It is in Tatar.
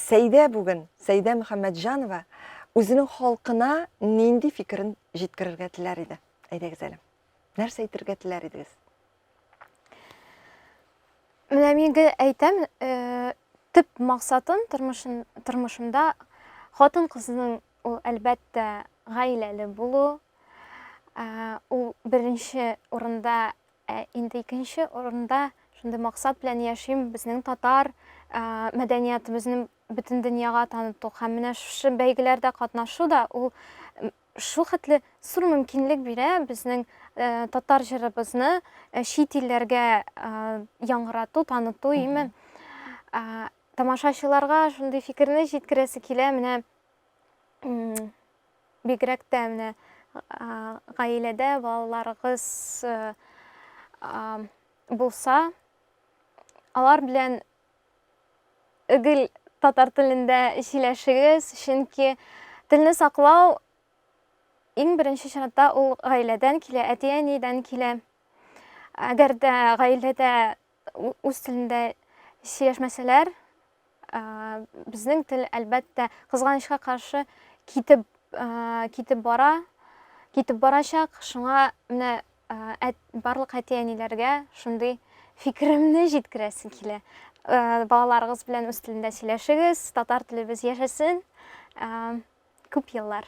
Сәйдә бүген, Сәйдә Мөхәммәтҗанова үзенең халкына нинди фикерен җиткерергә теләр иде? Әйдәгез әле. Нәрсә әйтергә теләр идегез? Менә мин әйтәм, төп максатым тормышымда хатын-кызның ул әлбәттә гаиләле булу. Ул беренче урында, инде икенче урында шундый максат белән яшим, безнең татар мәдәниятебезне бөтен дөньяга таныту һәм менә шушы бәйгеләрдә катнашу да ул шул хәтле зур мөмкинлек бирә безнең татар җырыбызны чит илләргә яңгырату, таныту, имен. Тамашачыларга шундый фикерне җиткерәсе килә, менә бигрәк тә менә гаиләдә балаларыгыз булса, алар белән гел татар телендә сөйләшегез, чөнки телне саклау иң беренче чиратта ул гаиләдән килә, әти-әнидән килә. Әгәр дә гаиләдә үз телендә сөйләшмәсәләр, безнең тел әлбәттә кызганычка каршы китеп барачак. Шуңа менә барлык әти-әниләргә шундый фикеремне җиткерәсе килә. Балаларыгыз белән үз телендә сөйләшегез, татар телебез яшәсен. Күп еллар.